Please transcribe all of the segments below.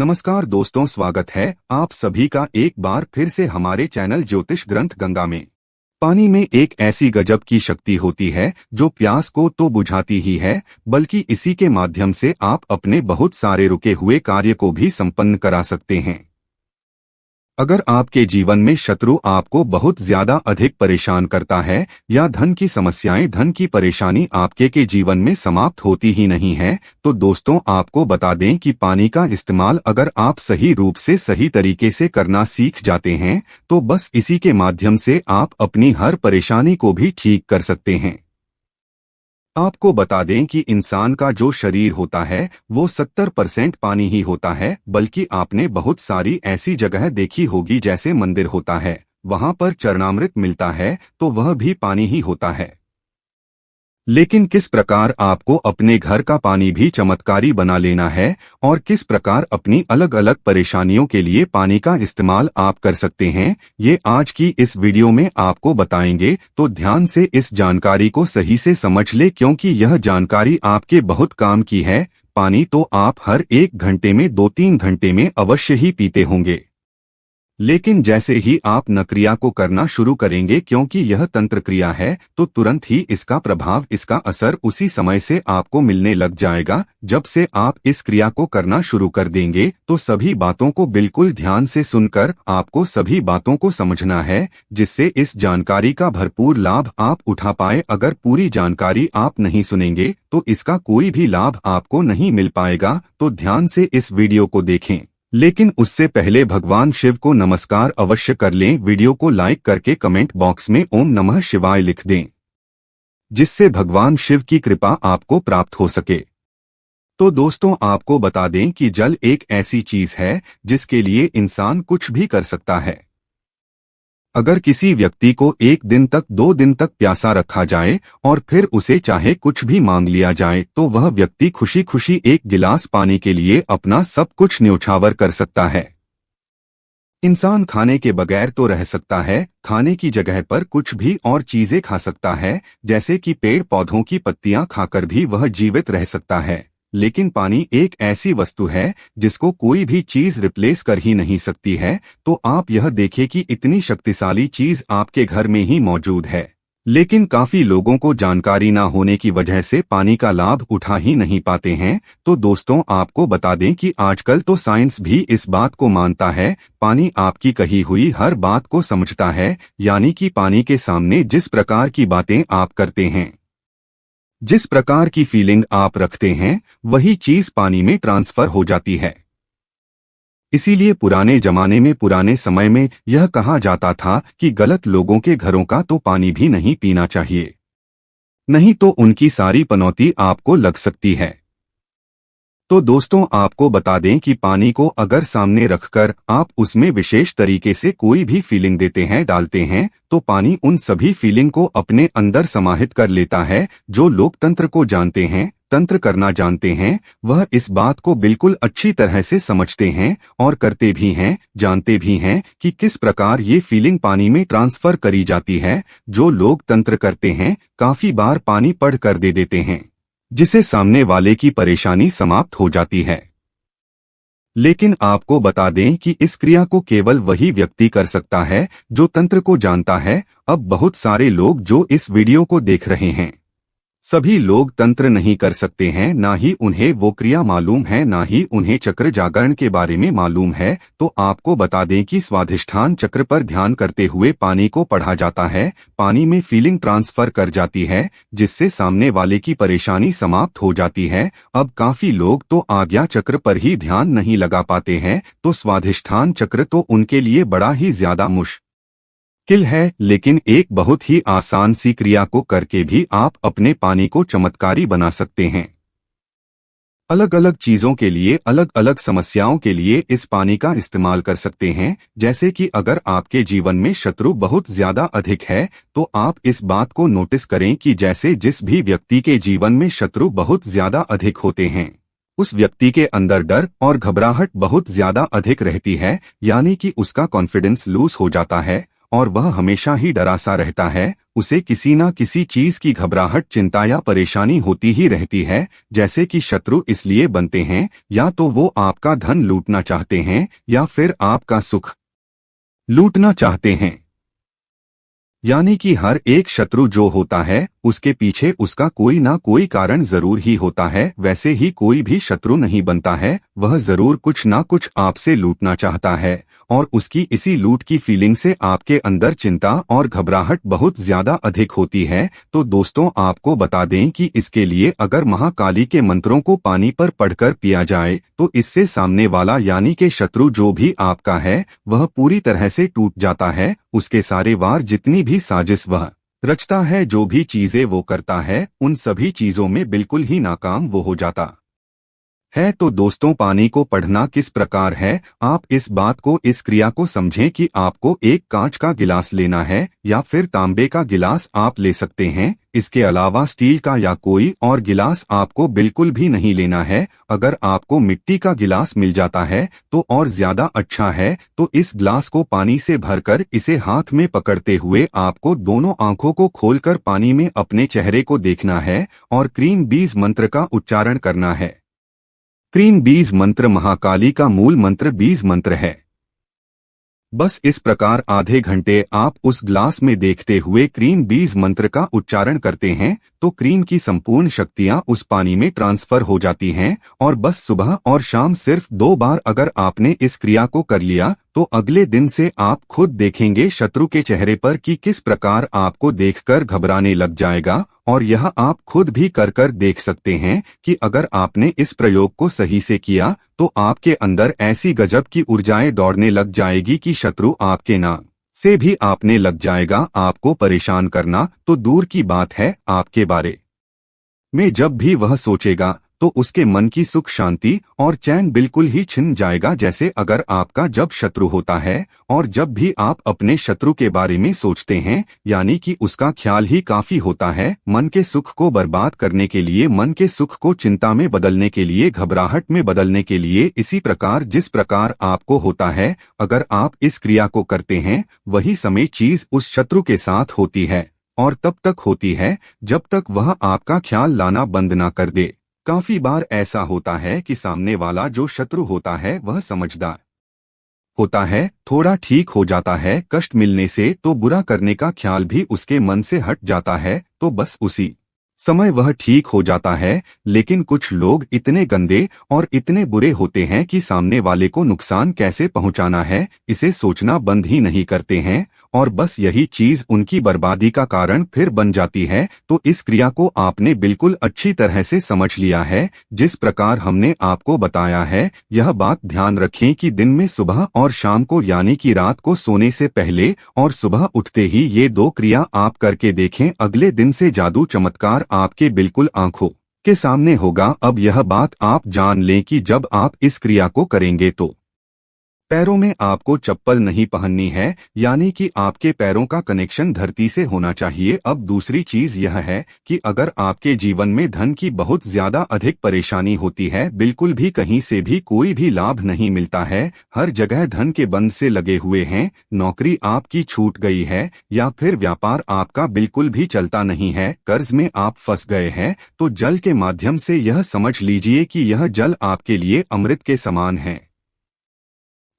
नमस्कार दोस्तों, स्वागत है आप सभी का एक बार फिर से हमारे चैनल ज्योतिष ग्रंथ गंगा में। पानी में एक ऐसी गजब की शक्ति होती है जो प्यास को तो बुझाती ही है, बल्कि इसी के माध्यम से आप अपने बहुत सारे रुके हुए कार्य को भी संपन्न करा सकते हैं। अगर आपके जीवन में शत्रु आपको बहुत ज्यादा अधिक परेशान करता है या धन की समस्याएं, धन की परेशानी आपके के जीवन में समाप्त होती ही नहीं है, तो दोस्तों आपको बता दें कि पानी का इस्तेमाल अगर आप सही रूप से सही तरीके से करना सीख जाते हैं तो बस इसी के माध्यम से आप अपनी हर परेशानी को भी ठीक कर सकते हैं। आपको बता दें कि इंसान का जो शरीर होता है वो 70% पानी ही होता है, बल्कि आपने बहुत सारी ऐसी जगह देखी होगी जैसे मंदिर होता है, वहां पर चरणामृत मिलता है तो वह भी पानी ही होता है। लेकिन किस प्रकार आपको अपने घर का पानी भी चमत्कारी बना लेना है और किस प्रकार अपनी अलग अलग परेशानियों के लिए पानी का इस्तेमाल आप कर सकते हैं, ये आज की इस वीडियो में आपको बताएंगे। तो ध्यान से इस जानकारी को सही से समझ ले, क्योंकि यह जानकारी आपके बहुत काम की है। पानी तो आप हर 1 घंटे में 2-3 घंटे में अवश्य ही पीते होंगे, लेकिन जैसे ही आप न क्रिया को करना शुरू करेंगे, क्योंकि यह तंत्र क्रिया है, तो तुरंत ही इसका प्रभाव, इसका असर उसी समय से आपको मिलने लग जाएगा। जब से आप इस क्रिया को करना शुरू कर देंगे तो सभी बातों को बिल्कुल ध्यान से सुनकर आपको सभी बातों को समझना है, जिससे इस जानकारी का भरपूर लाभ आप उठा पाए। अगर पूरी जानकारी आप नहीं सुनेंगे तो इसका कोई भी लाभ आपको नहीं मिल पाएगा। तो ध्यान से इस वीडियो को देखें, लेकिन उससे पहले भगवान शिव को नमस्कार अवश्य कर लें। वीडियो को लाइक करके कमेंट बॉक्स में ओम नमः शिवाय लिख दें, जिससे भगवान शिव की कृपा आपको प्राप्त हो सके। तो दोस्तों आपको बता दें कि जल एक ऐसी चीज है जिसके लिए इंसान कुछ भी कर सकता है। अगर किसी व्यक्ति को 1 दिन तक 2 दिन तक प्यासा रखा जाए और फिर उसे चाहे कुछ भी मांग लिया जाए तो वह व्यक्ति खुशी खुशी 1 गिलास पानी के लिए अपना सब कुछ न्योछावर कर सकता है। इंसान खाने के बगैर तो रह सकता है, खाने की जगह पर कुछ भी और चीजें खा सकता है, जैसे कि पेड़ पौधों की पत्तियां खाकर भी वह जीवित रह सकता है। लेकिन पानी एक ऐसी वस्तु है जिसको कोई भी चीज रिप्लेस कर ही नहीं सकती है। तो आप यह देखें कि इतनी शक्तिशाली चीज आपके घर में ही मौजूद है, लेकिन काफी लोगों को जानकारी ना होने की वजह से पानी का लाभ उठा ही नहीं पाते हैं। तो दोस्तों आपको बता दें कि आजकल तो साइंस भी इस बात को मानता है, पानी आपकी कही हुई हर बात को समझता है। यानी कि पानी के सामने जिस प्रकार की बातें आप करते हैं, जिस प्रकार की फीलिंग आप रखते हैं, वही चीज पानी में ट्रांसफर हो जाती है। इसीलिए पुराने जमाने में, पुराने समय में यह कहा जाता था कि गलत लोगों के घरों का तो पानी भी नहीं पीना चाहिए, नहीं तो उनकी सारी पनौती आपको लग सकती है। तो दोस्तों आपको बता दें कि पानी को अगर सामने रखकर आप उसमें विशेष तरीके से कोई भी फीलिंग देते हैं, डालते हैं, तो पानी उन सभी फीलिंग को अपने अंदर समाहित कर लेता है। जो लोग तंत्र को जानते हैं, तंत्र करना जानते हैं, वह इस बात को बिल्कुल अच्छी तरह से समझते हैं और करते भी हैं, जानते भी हैं कि किस प्रकार ये फीलिंग पानी में ट्रांसफर करी जाती है। जो लोग तंत्र करते हैं काफी बार पानी पढ़ कर दे देते हैं, जिसे सामने वाले की परेशानी समाप्त हो जाती है। लेकिन आपको बता दें कि इस क्रिया को केवल वही व्यक्ति कर सकता है जो तंत्र को जानता है। अब बहुत सारे लोग जो इस वीडियो को देख रहे हैं, सभी लोग तंत्र नहीं कर सकते हैं, ना ही उन्हें वो क्रिया मालूम है, ना ही उन्हें चक्र जागरण के बारे में मालूम है। तो आपको बता दें कि स्वाधिष्ठान चक्र पर ध्यान करते हुए पानी को पढ़ा जाता है, पानी में फीलिंग ट्रांसफर कर जाती है, जिससे सामने वाले की परेशानी समाप्त हो जाती है। अब काफी लोग तो आज्ञा चक्र पर ही ध्यान नहीं लगा पाते हैं, तो स्वाधिष्ठान चक्र तो उनके लिए बड़ा ही ज्यादा मुश्किल है। लेकिन एक बहुत ही आसान सी क्रिया को करके भी आप अपने पानी को चमत्कारी बना सकते हैं। अलग अलग चीजों के लिए, अलग अलग समस्याओं के लिए इस पानी का इस्तेमाल कर सकते हैं। जैसे कि अगर आपके जीवन में शत्रु बहुत ज्यादा अधिक है तो आप इस बात को नोटिस करें कि जैसे जिस भी व्यक्ति के जीवन में शत्रु बहुत ज्यादा अधिक होते हैं, उस व्यक्ति के अंदर डर और घबराहट बहुत ज्यादा अधिक रहती है, यानी कि उसका कॉन्फिडेंस लूज हो जाता है और वह हमेशा ही डरा सा रहता है। उसे किसी न किसी चीज की घबराहट, चिंता या परेशानी होती ही रहती है। जैसे कि शत्रु इसलिए बनते हैं या तो वो आपका धन लूटना चाहते हैं या फिर आपका सुख लूटना चाहते हैं। यानी कि हर एक शत्रु जो होता है उसके पीछे उसका कोई ना कोई कारण जरूर ही होता है। वैसे ही कोई भी शत्रु नहीं बनता है, वह जरूर कुछ ना कुछ आपसे लूटना चाहता है और उसकी इसी लूट की फीलिंग से आपके अंदर चिंता और घबराहट बहुत ज्यादा अधिक होती है। तो दोस्तों, आपको बता दें कि इसके लिए अगर महाकाली के मंत्रों को पानी पर पढ़कर पिया जाए तो इससे सामने वाला यानी कि शत्रु जो भी आपका है वह पूरी तरह से टूट जाता है। उसके सारे वार, जितनी भी साजिश वह रचता है, जो भी चीजें वो करता है, उन सभी चीजों में बिल्कुल ही नाकाम वो हो जाता है। तो दोस्तों, पानी को पढ़ना किस प्रकार है, आप इस बात को, इस क्रिया को समझें कि आपको एक कांच का गिलास लेना है या फिर तांबे का गिलास आप ले सकते हैं। इसके अलावा स्टील का या कोई और गिलास आपको बिल्कुल भी नहीं लेना है। अगर आपको मिट्टी का गिलास मिल जाता है तो और ज्यादा अच्छा है। तो इस गिलास को पानी से भरकर इसे हाथ में पकड़ते हुए आपको दोनों आंखों को खोलकर पानी में अपने चेहरे को देखना है और क्रीम बीज मंत्र का उच्चारण करना है। क्रीम बीज मंत्र महाकाली का मूल मंत्र बीज मंत्र है। बस इस प्रकार आधे घंटे आप उस ग्लास में देखते हुए क्रीम बीज मंत्र का उच्चारण करते हैं तो क्रीम की संपूर्ण शक्तियां उस पानी में ट्रांसफर हो जाती हैं। और बस सुबह और शाम सिर्फ 2 बार अगर आपने इस क्रिया को कर लिया तो अगले दिन से आप खुद देखेंगे शत्रु के चेहरे पर कि किस प्रकार आपको देखकर घबराने लग जाएगा। और यह आप खुद भी कर देख सकते हैं कि अगर आपने इस प्रयोग को सही से किया तो आपके अंदर ऐसी गजब की ऊर्जाएं दौड़ने लग जाएगी कि शत्रु आपके नाम से भी आपने लग जाएगा। आपको परेशान करना तो दूर की बात है, आपके बारे में जब भी वह सोचेगा तो उसके मन की सुख, शांति और चैन बिल्कुल ही छिन जाएगा। जैसे अगर आपका जब शत्रु होता है और जब भी आप अपने शत्रु के बारे में सोचते हैं, यानी कि उसका ख्याल ही काफी होता है मन के सुख को बर्बाद करने के लिए, मन के सुख को चिंता में बदलने के लिए, घबराहट में बदलने के लिए। इसी प्रकार जिस प्रकार आपको होता है, अगर आप इस क्रिया को करते हैं, वही समय चीज उस शत्रु के साथ होती है और तब तक होती है जब तक वह आपका ख्याल लाना बंद ना कर दे। काफी बार ऐसा होता है कि सामने वाला जो शत्रु होता है वह समझदार होता है, थोड़ा ठीक हो जाता है कष्ट मिलने से तो बुरा करने का ख्याल भी उसके मन से हट जाता है, तो बस उसी समय वह ठीक हो जाता है। लेकिन कुछ लोग इतने गंदे और इतने बुरे होते हैं कि सामने वाले को नुकसान कैसे पहुंचाना है इसे सोचना बंद ही नहीं करते हैं और बस यही चीज उनकी बर्बादी का कारण फिर बन जाती है। तो इस क्रिया को आपने बिल्कुल अच्छी तरह से समझ लिया है जिस प्रकार हमने आपको बताया है। यह बात ध्यान रखें कि दिन में सुबह और शाम को, यानी कि रात को सोने से पहले और सुबह उठते ही ये 2 क्रिया आप करके देखें। अगले दिन से जादू चमत्कार आपके बिल्कुल आंखों के सामने होगा। अब यह बात आप जान लें कि जब आप इस क्रिया को करेंगे तो पैरों में आपको चप्पल नहीं पहननी है, यानी कि आपके पैरों का कनेक्शन धरती से होना चाहिए। अब दूसरी चीज यह है कि अगर आपके जीवन में धन की बहुत ज्यादा अधिक परेशानी होती है, बिल्कुल भी कहीं से भी कोई भी लाभ नहीं मिलता है, हर जगह धन के बंध से लगे हुए हैं, नौकरी आपकी छूट गई है या फिर व्यापार आपका बिल्कुल भी चलता नहीं है, कर्ज में आप फंस गए हैं, तो जल के माध्यम से यह समझ लीजिए कि यह जल आपके लिए अमृत के समान है।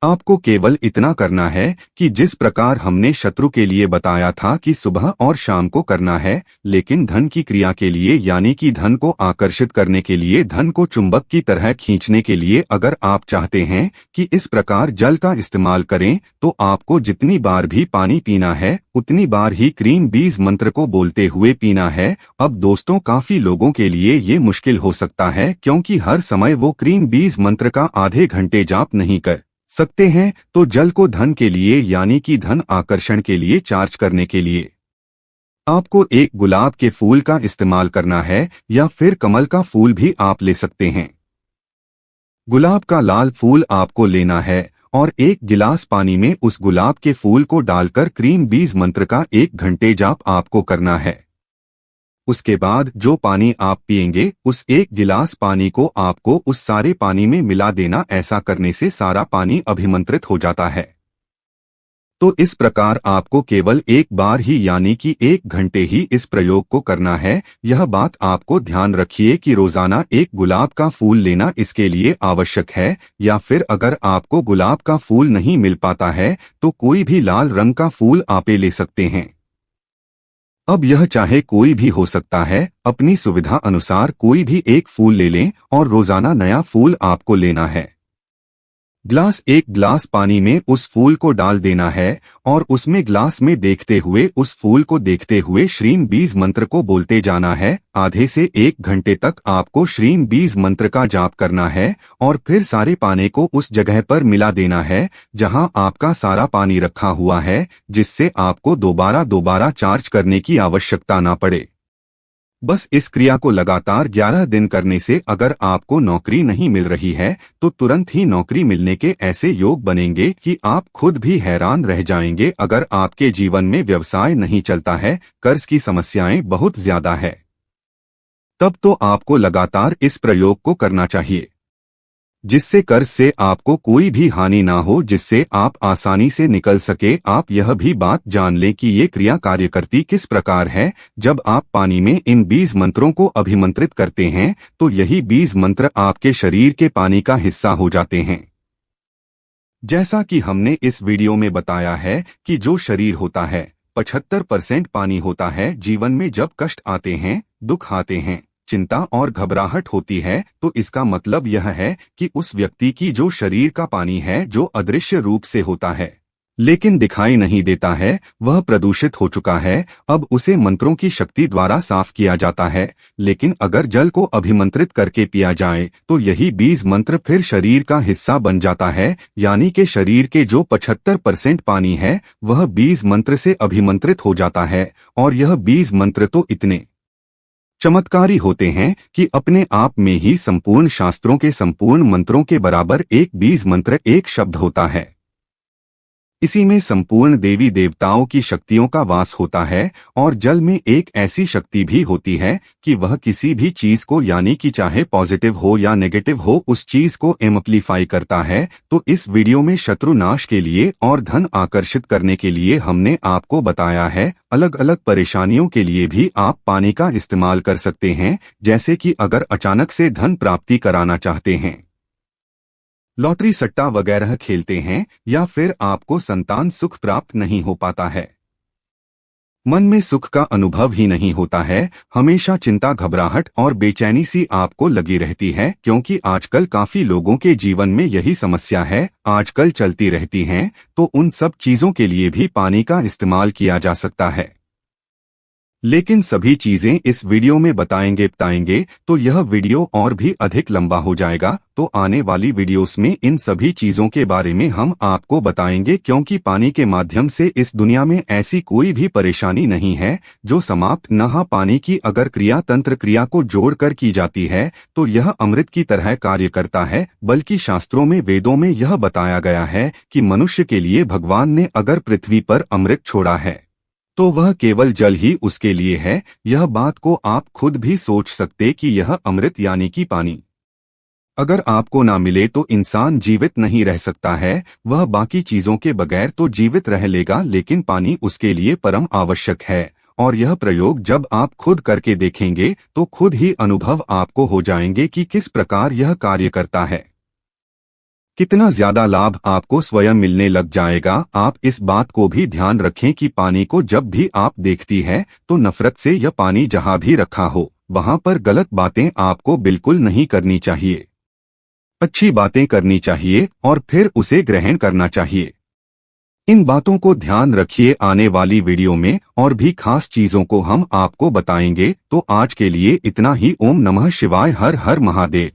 आपको केवल इतना करना है कि जिस प्रकार हमने शत्रु के लिए बताया था कि सुबह और शाम को करना है, लेकिन धन की क्रिया के लिए, यानी कि धन को आकर्षित करने के लिए, धन को चुंबक की तरह खींचने के लिए, अगर आप चाहते हैं कि इस प्रकार जल का इस्तेमाल करें तो आपको जितनी बार भी पानी पीना है उतनी बार ही क्रीम बीज मंत्र को बोलते हुए पीना है। अब दोस्तों, काफी लोगों के लिए ये मुश्किल हो सकता है क्योंकि हर समय वो क्रीम बीज मंत्र का आधे घंटे जाप नहीं कर सकते हैं। तो जल को धन के लिए, यानी कि धन आकर्षण के लिए चार्ज करने के लिए आपको एक गुलाब के फूल का इस्तेमाल करना है या फिर कमल का फूल भी आप ले सकते हैं। गुलाब का लाल फूल आपको लेना है और 1 गिलास पानी में उस गुलाब के फूल को डालकर क्रीम बीज मंत्र का 1 घंटे जाप आपको करना है। उसके बाद जो पानी आप पिएंगे उस 1 गिलास पानी को आपको उस सारे पानी में मिला देना। ऐसा करने से सारा पानी अभिमंत्रित हो जाता है। तो इस प्रकार आपको केवल एक बार ही यानी कि 1 घंटे ही इस प्रयोग को करना है। यह बात आपको ध्यान रखिए कि रोजाना एक गुलाब का फूल लेना इसके लिए आवश्यक है, या फिर अगर आपको गुलाब का फूल नहीं मिल पाता है तो कोई भी लाल रंग का फूल आप ले सकते हैं। अब यह चाहे कोई भी हो सकता है, अपनी सुविधा अनुसार कोई भी एक फूल ले लें और रोजाना नया फूल आपको लेना है। एक गिलास पानी में उस फूल को डाल देना है और उसमें गिलास में देखते हुए उस फूल को देखते हुए श्रीम बीज मंत्र को बोलते जाना है। आधे से 1 घंटे तक आपको श्रीम बीज मंत्र का जाप करना है और फिर सारे पानी को उस जगह पर मिला देना है जहां आपका सारा पानी रखा हुआ है, जिससे आपको दोबारा चार्ज करने की आवश्यकता ना पड़े। बस इस क्रिया को लगातार 11 दिन करने से अगर आपको नौकरी नहीं मिल रही है तो तुरंत ही नौकरी मिलने के ऐसे योग बनेंगे कि आप खुद भी हैरान रह जाएंगे। अगर आपके जीवन में व्यवसाय नहीं चलता है, कर्ज की समस्याएं बहुत ज्यादा है, तब तो आपको लगातार इस प्रयोग को करना चाहिए, जिससे कर्ज से आपको कोई भी हानि ना हो, जिससे आप आसानी से निकल सके। आप यह भी बात जान लें कि ये क्रिया कार्य करती किस प्रकार है। जब आप पानी में इन बीज मंत्रों को अभिमंत्रित करते हैं तो यही बीज मंत्र आपके शरीर के पानी का हिस्सा हो जाते हैं। जैसा कि हमने इस वीडियो में बताया है कि जो शरीर होता है 75% पानी होता है। जीवन में जब कष्ट आते हैं, दुख आते हैं, चिंता और घबराहट होती है तो इसका मतलब यह है कि उस व्यक्ति की जो शरीर का पानी है, जो अदृश्य रूप से होता है लेकिन दिखाई नहीं देता है, वह प्रदूषित हो चुका है। अब उसे मंत्रों की शक्ति द्वारा साफ किया जाता है। लेकिन अगर जल को अभिमंत्रित करके पिया जाए तो यही बीज मंत्र फिर शरीर का हिस्सा बन जाता है, यानी कि शरीर के जो 75% पानी है वह बीज मंत्र से अभिमंत्रित हो जाता है। और यह बीज मंत्र तो इतने चमत्कारी होते हैं कि अपने आप में ही संपूर्ण शास्त्रों के संपूर्ण मंत्रों के बराबर एक बीज मंत्र एक शब्द होता है। इसी में संपूर्ण देवी देवताओं की शक्तियों का वास होता है। और जल में एक ऐसी शक्ति भी होती है कि वह किसी भी चीज को, यानी कि चाहे पॉजिटिव हो या नेगेटिव हो, उस चीज को एम्प्लीफाई करता है। तो इस वीडियो में शत्रु नाश के लिए और धन आकर्षित करने के लिए हमने आपको बताया है। अलग अलग परेशानियों के लिए भी आप पानी का इस्तेमाल कर सकते हैं, जैसे कि अगर अचानक से धन प्राप्ति कराना चाहते हैं, लॉटरी सट्टा वगैरह खेलते हैं, या फिर आपको संतान सुख प्राप्त नहीं हो पाता है, मन में सुख का अनुभव ही नहीं होता है, हमेशा चिंता, घबराहट और बेचैनी सी आपको लगी रहती है, क्योंकि आजकल काफी लोगों के जीवन में यही समस्या है, आजकल चलती रहती हैं। तो उन सब चीजों के लिए भी पानी का इस्तेमाल किया जा सकता है। लेकिन सभी चीजें इस वीडियो में बताएंगे तो यह वीडियो और भी अधिक लंबा हो जाएगा। तो आने वाली वीडियोस में इन सभी चीजों के बारे में हम आपको बताएंगे, क्योंकि पानी के माध्यम से इस दुनिया में ऐसी कोई भी परेशानी नहीं है जो समाप्त न हो। पानी की अगर क्रिया तंत्र क्रिया को जोड़कर की जाती है तो यह अमृत की तरह कार्य करता है। बल्कि शास्त्रों में, वेदों में यह बताया गया है कि मनुष्य के लिए भगवान ने अगर पृथ्वी पर अमृत छोड़ा है तो वह केवल जल ही उसके लिए है। यह बात को आप खुद भी सोच सकते कि यह अमृत यानी कि पानी अगर आपको ना मिले तो इंसान जीवित नहीं रह सकता है। वह बाकी चीजों के बगैर तो जीवित रह लेगा, लेकिन पानी उसके लिए परम आवश्यक है। और यह प्रयोग जब आप खुद करके देखेंगे तो खुद ही अनुभव आपको हो जाएंगे कि किस प्रकार यह कार्य करता है, कितना ज्यादा लाभ आपको स्वयं मिलने लग जाएगा। आप इस बात को भी ध्यान रखें कि पानी को जब भी आप देखती है तो नफरत से यह पानी जहां भी रखा हो वहां पर गलत बातें आपको बिल्कुल नहीं करनी चाहिए, अच्छी बातें करनी चाहिए और फिर उसे ग्रहण करना चाहिए। इन बातों को ध्यान रखिए। आने वाली वीडियो में और भी खास चीजों को हम आपको बताएंगे। तो आज के लिए इतना ही। ओम नमः शिवाय। हर हर महादेव।